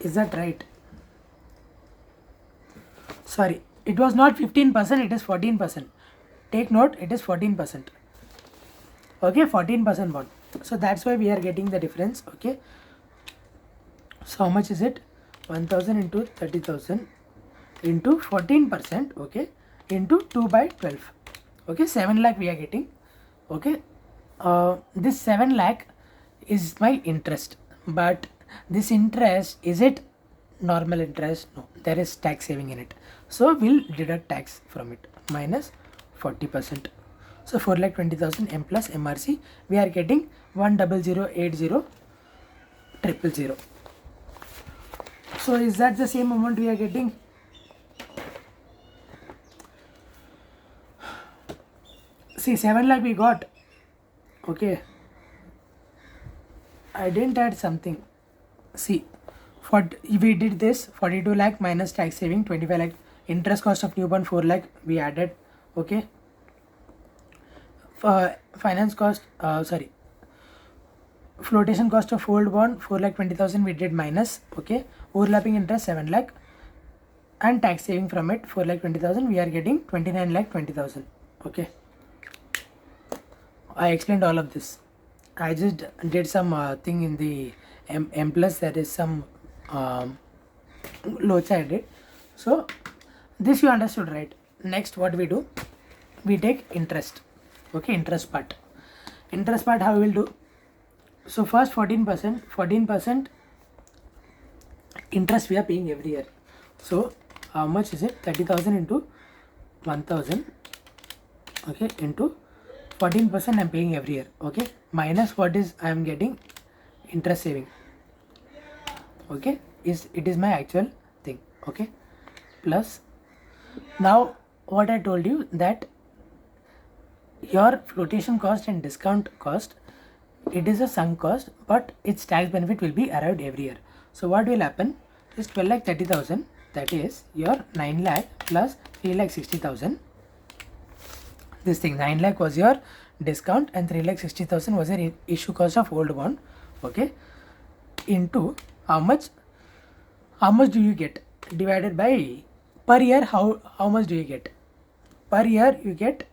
Is that right? Sorry, it was not 15%, it is 14%. Take note, it is 14%. Okay, 14% bond. So that's why we are getting the difference. Okay, so how much is it? 1,000 into 30,000 into 14%. Okay, into 2 by 12. Okay, 7 lakh we are getting. Okay, this 7 lakh is my interest, but this interest, is it normal interest? No, there is tax saving in it. So we'll deduct tax from it, minus 40%. So 4 lakh 20,000 M plus MRC, we are getting 1,00,80,000. So is that the same amount we are getting? See, 7 lakh we got. Okay, I didn't add something. See, we did this 42 lakh minus tax saving 25 lakh, interest cost of new bond 4 lakh we added. Okay, finance cost, flotation cost of old bond 4 lakh 20,000 we did minus. Okay, overlapping interest 7 lakh and tax saving from it 4 lakh 20,000, we are getting 29 lakh 20,000. Okay, I explained all of this. I just did some thing in the M plus, there is some loads I did. So this you understood, right? Next what we do, we take interest. Okay, interest part how we will do? So first 14% interest we are paying every year. So how much is it? 30,000 into 1000, okay, into 14% I'm paying every year, okay, minus what is I am getting interest saving, okay, it is my actual thing, okay, plus now what I told you that your flotation cost and discount cost, it is a sunk cost, but its tax benefit will be arrived every year. So what will happen is 12,30,000, that is your 9 lakh plus 3,60,000. This thing 9 lakh was your discount and 3,60,000 was your issue cost of old bond, okay, into how much do you get divided by per year. How much do you get per year? You get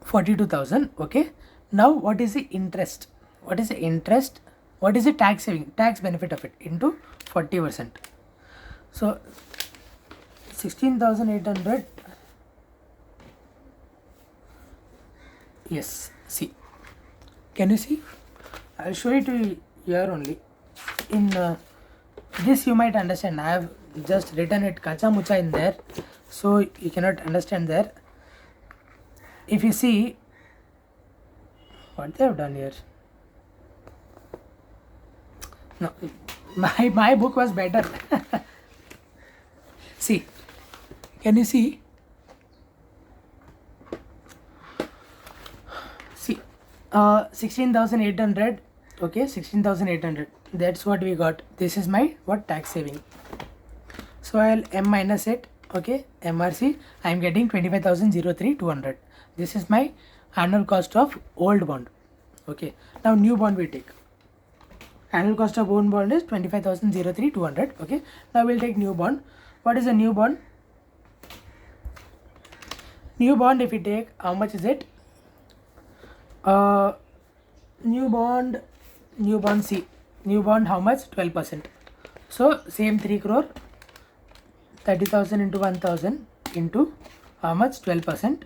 42,000, okay. Now what is the interest? What is the interest? What is the tax saving, tax benefit of it into 40%? So 16,800, yes, see, can you see? I'll show it to you here only. In this you might understand, I have just written it kacha mucha in there, so you cannot understand there. If you see what they have done here, no, my book was better. See, can you see? See, 16,800, okay, 16,800, that's what we got. This is my what tax saving. So I'll M minus it, okay, MRC, I am getting 25,003,200. This is my annual cost of old bond, okay. Now new bond we take. Annual cost of old bond is 25,003,200, okay. Now we'll take new bond. What is a new bond? New bond, if we take, how much is it? New bond C. New bond how much? 12%. So same 3 crore, 30,000 into 1,000 into how much? 12%,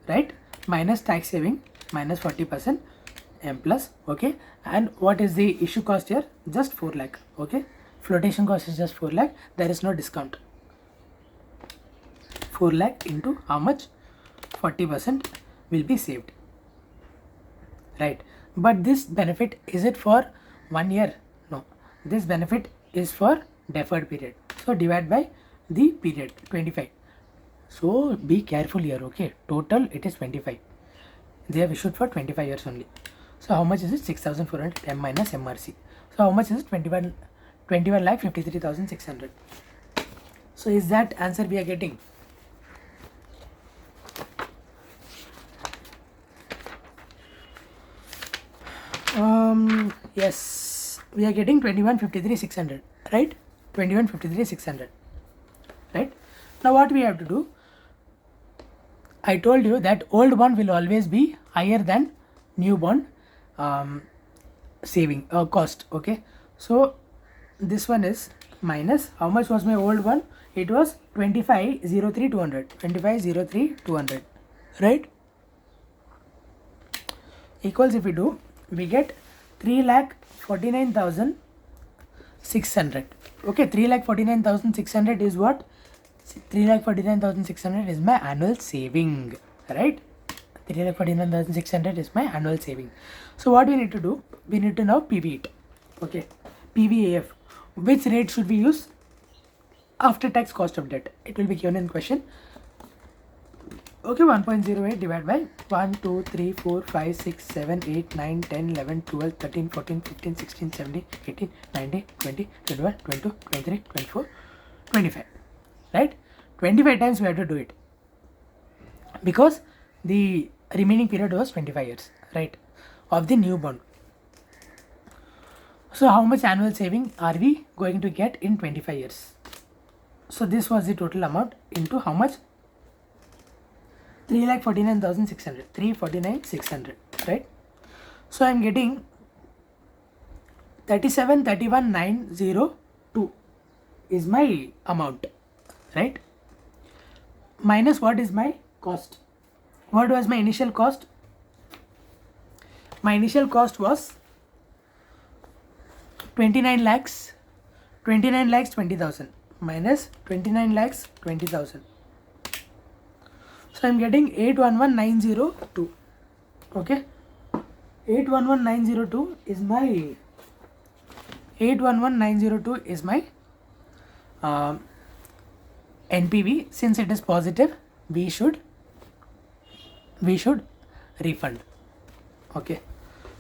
right? Minus tax saving, minus 40%, M plus, okay. And what is the issue cost here? Just 4 lakh, okay. Flotation cost is just 4 lakh. There is no discount. 4 lakh into how much? 40% will be saved, right? But this benefit, is it for 1 year? No, this benefit is for deferred period. So divide by the period, 25. So be careful here, okay. Total it is 25. They have issued for 25 years only. So how much is it? 6,400 M minus MRC. So how much is it? 21 lakh 53,600. So is that answer we are getting? Yes, we are getting 21,53,600, right? 21,53,600, right? Now what we have to do? I told you that old bond will always be higher than new bond saving cost, okay. So this one is minus, how much was my old one? It was 25,03,200, 25,03,200, right? Equals, if we do, we get 3,49,600, okay. 3,49,600 is what? 3,49,600 is my annual saving, right? 3,49,600 is my annual saving. So what we need to do? We need to now PV it, okay. PVAF. Which rate should we use? After tax cost of debt. It will be given in question. Okay, 1.08 divided by 1, 2, 3, 4, 5, 6, 7, 8, 9, 10, 11, 12, 13, 14, 15, 16, 17, 18, 19, 20, 21, 22, 23, 24, 25. Right? 25 times we have to do it. Because the remaining period was 25 years, right? Of the new bond. So how much annual saving are we going to get in 25 years? So this was the total amount into how much? 3,49,600, 349,600, right? So I am getting 37,31,902 is my amount, right? Minus what is my cost? What was my initial cost? My initial cost was 29 lakhs 29 lakhs 20,000 minus 29 lakhs 20,000. So I'm getting 811902. Okay, 811902 is my 811902 is my NPV. Since it is positive, we should refund. Okay,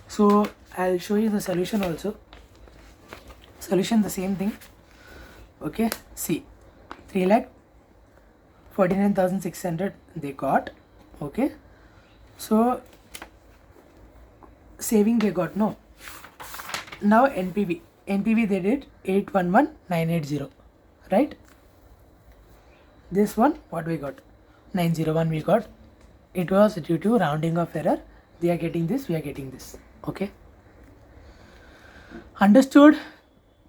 so I'll show you the solution also. Solution the same thing. Okay, see, 3,49,600 they got. Okay, so saving they got, no. Now NPV they did 811980, right? This one, what we got? 901 we got. It was due to rounding of error. They are getting this, we are getting this. Okay, understood?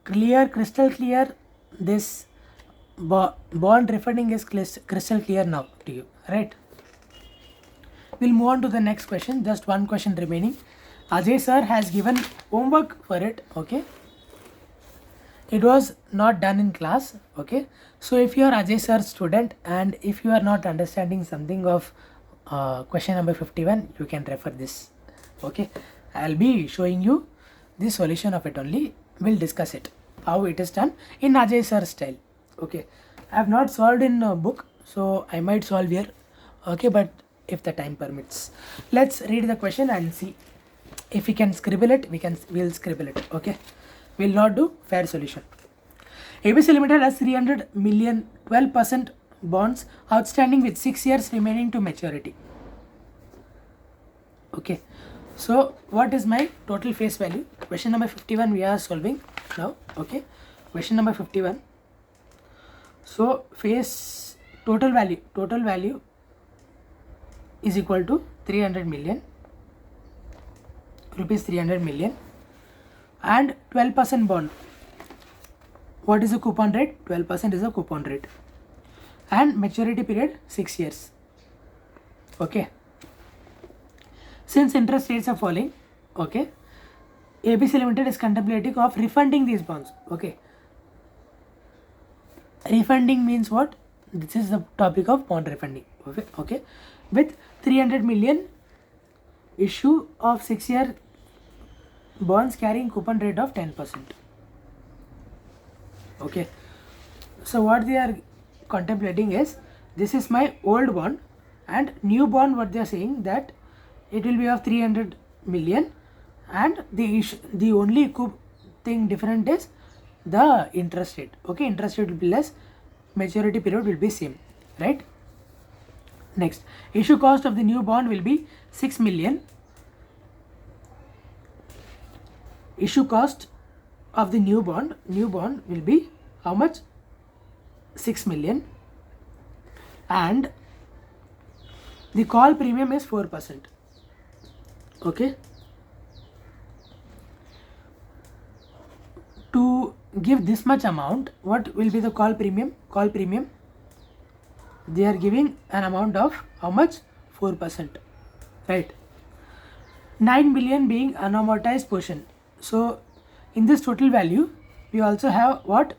Clear, crystal clear. This bond refunding is crystal clear now to you, right? We'll move on to the next question. Just one question remaining. Ajay sir has given homework for it. Okay, it was not done in class. Okay, so if you are Ajay sir student and if you are not understanding something of question number 51, you can refer this. Okay, I'll be showing you the solution of it only. We'll discuss it, how it is done in Ajay sir style. Okay, I have not solved in a book, so I might solve here. Okay, but if the time permits, let's read the question and see if we can scribble it. We'll scribble it. Okay, we'll not do fair solution. ABC Limited has 300 million 12% bonds outstanding with 6 years remaining to maturity. Okay, so what is my total face value? Question number 51 we are solving now. Okay, question number 51. So face total value is equal to 300 million rupees, 300 million, and 12% bond. What is the coupon rate? 12% is the coupon rate, and maturity period 6 years. Okay, since interest rates are falling, okay, ABC Limited is contemplating of refunding these bonds. Okay, refunding means what? This is the topic of bond refunding. Okay, with 300 million issue of 6-year bonds carrying coupon rate of 10%. Okay, so what they are contemplating is, this is my old bond and new bond. What they are saying that it will be of 300 million, and the only thing different is the interest rate. Okay, interest rate will be less, maturity period will be same, right? Next, issue cost of the new bond will be 6 million. Issue cost of the new bond will be how much? 6 million, and the call premium is 4%. Okay, to give this much amount, what will be the call premium? Call premium, they are giving an amount of how much? 4%, right? 9 million being unamortized portion. So in this total value, we also have what?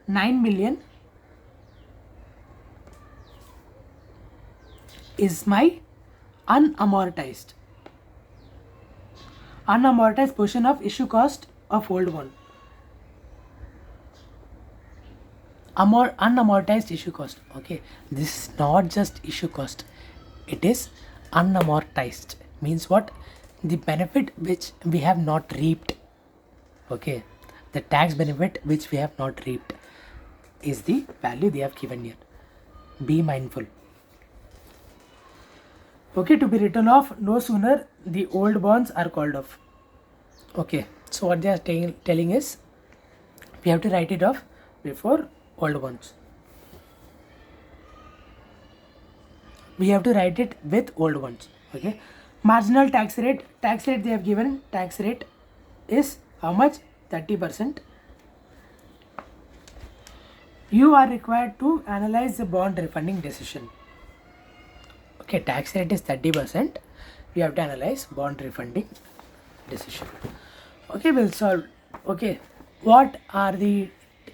9 million is my unamortized portion of issue cost of old one. Unamortized issue cost. Okay, this is not just issue cost, it is unamortized. Means what? The benefit which we have not reaped. Okay, the tax benefit which we have not reaped is the value they have given here. Be mindful. Okay, to be written off no sooner the old bonds are called off. Okay, so what they are telling is, we have to write it off before old bonds. We have to write it with old ones. Okay, marginal tax rate they have given. Tax rate is how much? 30%. You are required to analyze the bond refunding decision. Okay, tax rate is 30%. We have to analyze bond refunding decision. Okay, we'll solve. Okay, what are the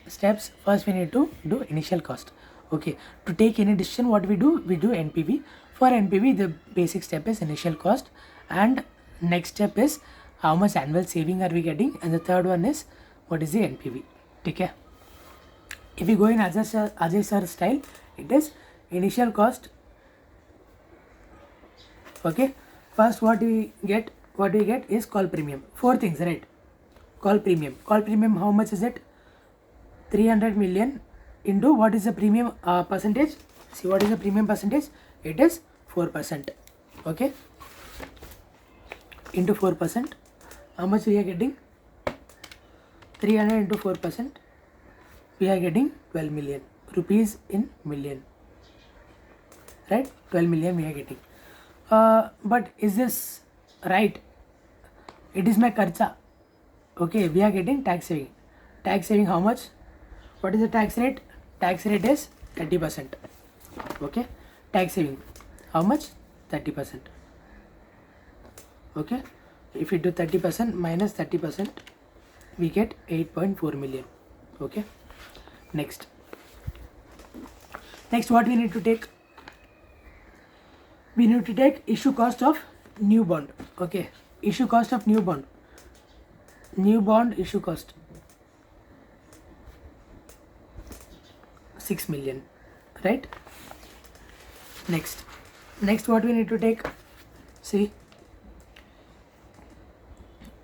steps. First we need to do initial cost. Okay, to take any decision, what we do NPV. For NPV, the basic step is initial cost, and next step is how much annual saving are we getting, and the third one is what is the NPV. Okay, if you go in Ajay sir style, it is initial cost. Okay, first what we get is call premium. Four things, right? Call premium, how much is it? 300 million into what is the premium percentage? See, what is the premium percentage? It is 4%. Okay, into 4%, how much we are getting? 300 into 4%, we are getting 12 million rupees in million, right? 12 million we are getting. But is this right? It is my kharcha. Okay, we are getting tax saving. Tax saving how much? What is the tax rate? Tax rate is 30%. Okay, tax saving how much? 30%. Okay, if we do 30% minus 30%, we get 8.4 million. Okay, next what we need to take? We need to take issue cost of new bond. Okay, issue cost of new bond issue cost 6 million, right? Next what we need to take? See,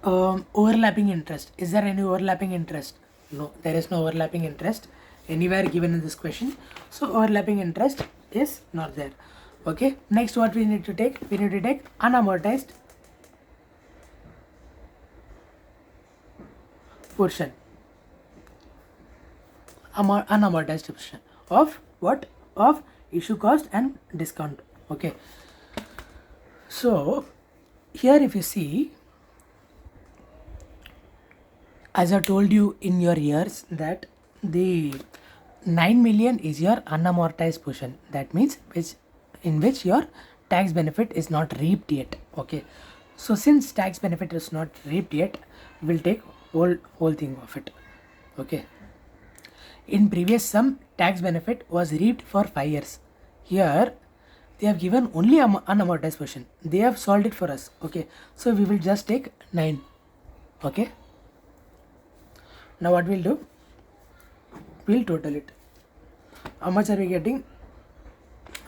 overlapping interest. Is there any overlapping interest? No, there is no overlapping interest anywhere given in this question, so overlapping interest is not there. Okay, next what we need to take? We need to take unamortized portion, unamortized portion of what? Of issue cost and discount. Okay, so here if you see, as I told you in your years, that the 9 million is your unamortized portion. That means in which your tax benefit is not reaped yet. Okay, so since tax benefit is not reaped yet, we'll take whole thing of it. Okay, in previous sum, tax benefit was reaped for 5 years. Here they have given only unamortized portion. They have solved it for us. Okay, so we will just take 9. Okay, now what we'll do? We'll total it. How much are we getting?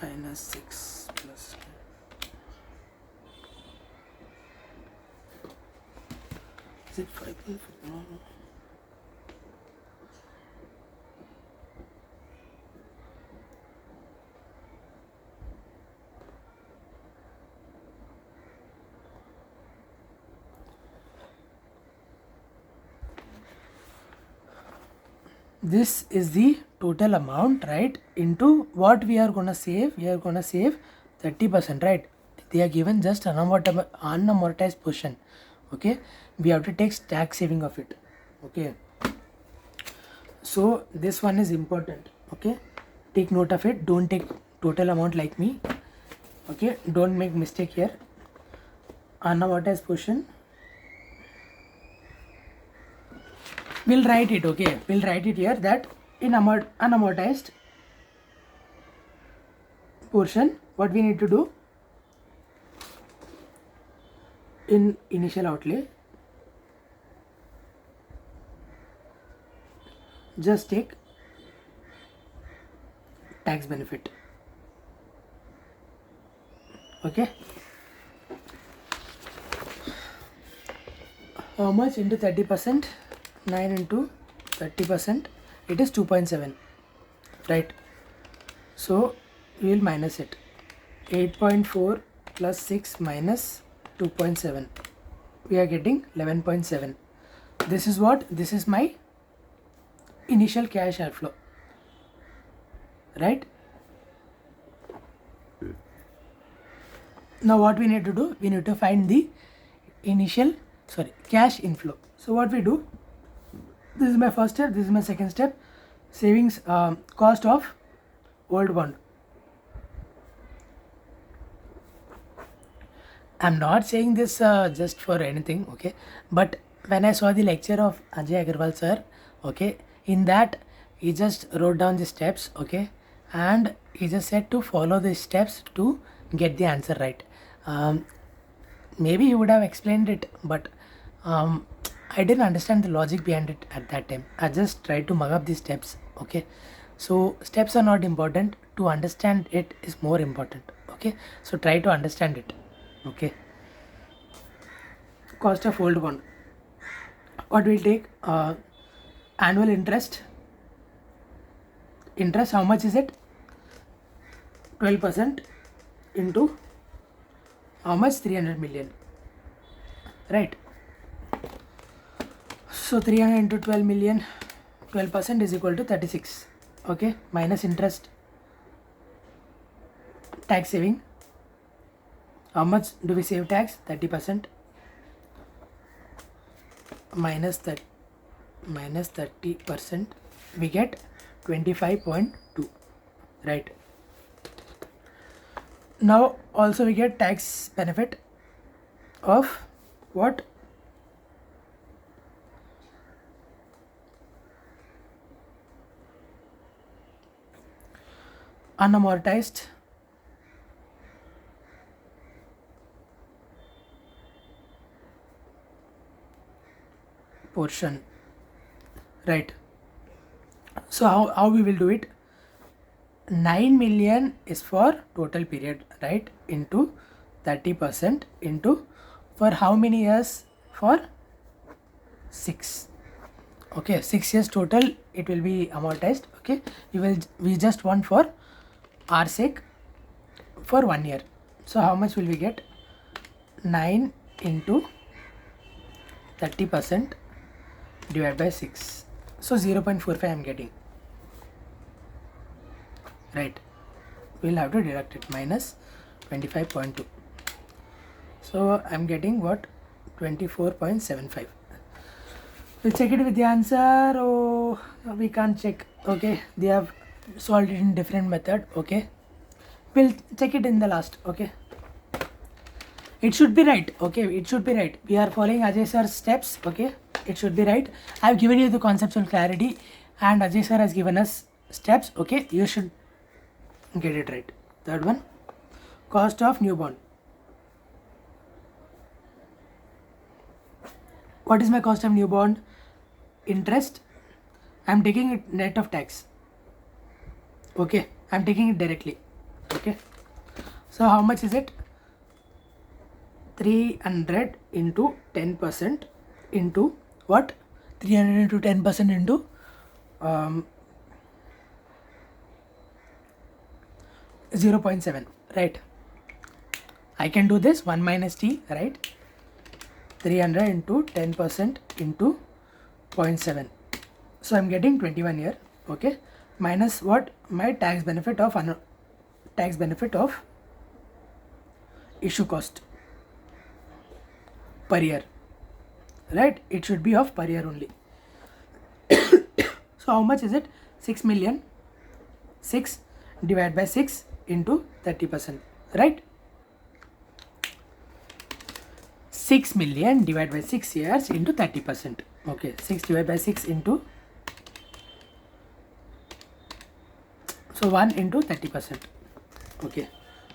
Minus 6 plus 10. Is it 5? No. This is the total amount, right? Into what we are gonna save? We are gonna save 30%, right? They are given just unamortized portion. Okay, we have to take tax saving of it. Okay, so this one is important. Okay, take note of it. Don't take total amount like me. Okay, don't make mistake here. Unamortized portion, we'll write it. Okay, we'll write it here that in unamortized portion, what we need to do? In initial outlay, just take tax benefit. Okay, how much into 30%? 9 into 30%, it is 2.7, right? So we will minus it. 8.4 plus 6 minus 2.7, we are getting 11.7. This is what? This is my initial cash outflow, right? Now what we need to do? We need to find the cash inflow. So what we do? This is my first step, this is my second step. Savings, cost of old bond. I'm not saying this just for anything, okay? But when I saw the lecture of Ajay Agarwal sir, okay, in that he just wrote down the steps, okay, and he just said to follow the steps to get the answer right. Maybe he would have explained it, but I didn't understand the logic behind it at that time. I just tried to mug up the steps, okay. So steps are not important, to understand it is more important, okay. So try to understand it, okay. Cost of old bond, what will take? Annual interest, how much is it? 12% into how much? 300 million, right? So 300 into 12 million, 12% is equal to 36, okay. Minus interest, tax saving, how much do we save tax? 30%, minus 30%, we get 25.2, right? Now also we get tax benefit of what? Unamortized portion, right? So how we will do it? 9 million is for total period, right? Into 30% into, for how many years? For 6, okay. 6 years total it will be amortized, okay. We just want for our sake for 1 year. So how much will we get? 9 into 30% divided by 6, so 0.45 I am getting, right? We'll have to deduct it, minus 25.2, so I'm getting what? 24.75. We'll check it with the answer. Oh, we can't check, okay. They have solved it in different method, okay. We'll check it in the last, okay. It should be right, okay. It should be right. We are following Ajay sir's steps, okay. It should be right. I have given you the conceptual clarity and Ajay sir has given us steps, okay. You should get it right. Third one, cost of new bond. What is my cost of new bond? Interest, I am taking it net of tax, okay. I am taking it directly, okay. So how much is it? 300 into 10% into what? 300 into 10% into 0.7, right? I can do this 1 minus t, right? 300 into 10% into 0.7, so I'm getting 21 here, okay. Minus what? My tax benefit of issue cost per year, right? It should be of per year only. So how much is it? 6 million. 6 divided by 6 into 30%, right? 6 million divided by 6 years into 30%, okay. 6 divided by 6 into, so 1 into 30%, okay.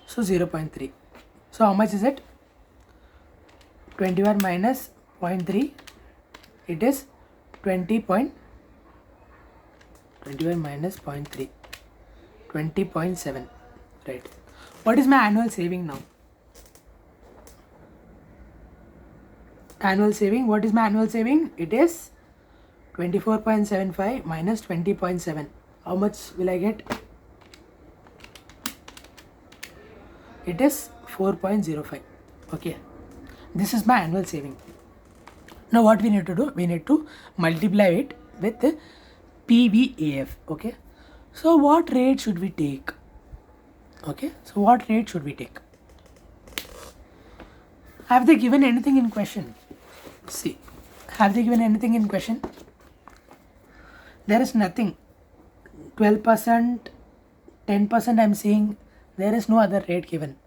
So 0.3. So how much is it? 21 minus 0.3, it is 21 minus 0.3, 20.7, right? What is my annual saving now? Annual saving, what is my annual saving? It is 24.75 minus 20.7. How much will I get? It is 4.05, okay. This is my annual saving. Now what we need to do? We need to multiply it with the PVAF, okay. So what rate should we take? Okay, so what rate should we take? Have they given anything in question? See, have they given anything in question? There is nothing. 12%, 10% I'm seeing. There is no other rate given.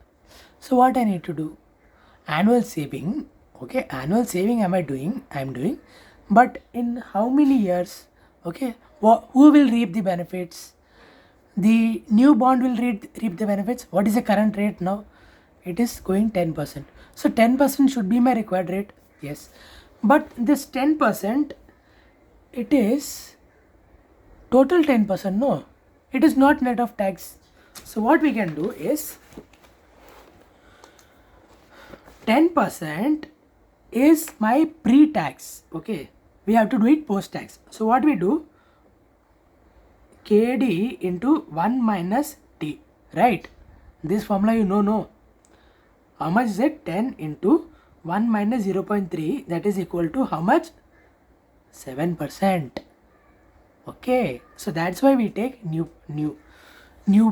So what I need to do? Annual saving, okay, annual saving am I doing? I'm doing. But in how many years? Okay, who will reap the benefits? The new bond will reap the benefits. What is the current rate now? It is going 10%. So 10% should be my required rate. Yes, but this 10%, it is total 10%. No, it is not net of tax. So what we can do is 10% is my pre-tax. Okay, we have to do it post-tax. So what we do? KD into 1 minus T, right? This formula you know, no? How much is it? 10 into 1 minus 0.3, that is equal to how much? 7%. Okay, so that's why we take new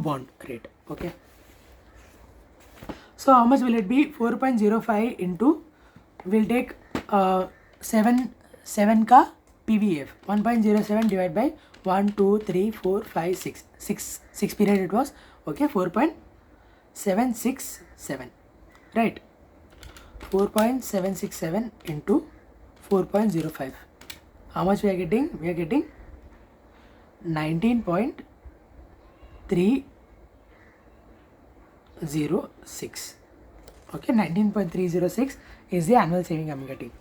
bond rate. Okay, so how much will it be? 4.05 into, we'll take 7 ka PVF, 1.07 divided by 1 2 3 4 5 6 period it was. Okay, 4.767, right? 4.767 into 4.05, how much we are getting? We are getting 19.306. Okay, 19.306 is the annual saving I'm getting.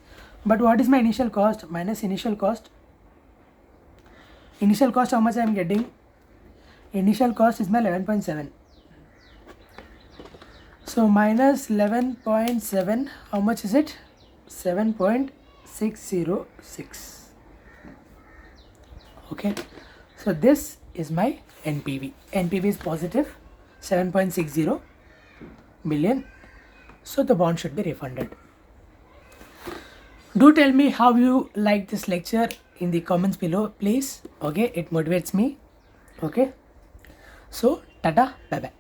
But what is my initial cost minus initial cost? Initial cost, how much I am getting? Initial cost is my 11.7. So minus 11.7, how much is it? 7.606. Okay, so this is my NPV. NPV is positive 7.60 million. So the bond should be refunded. Do tell me how you like this lecture in the comments below, please. Okay, it motivates me. Okay, so tata, bye bye.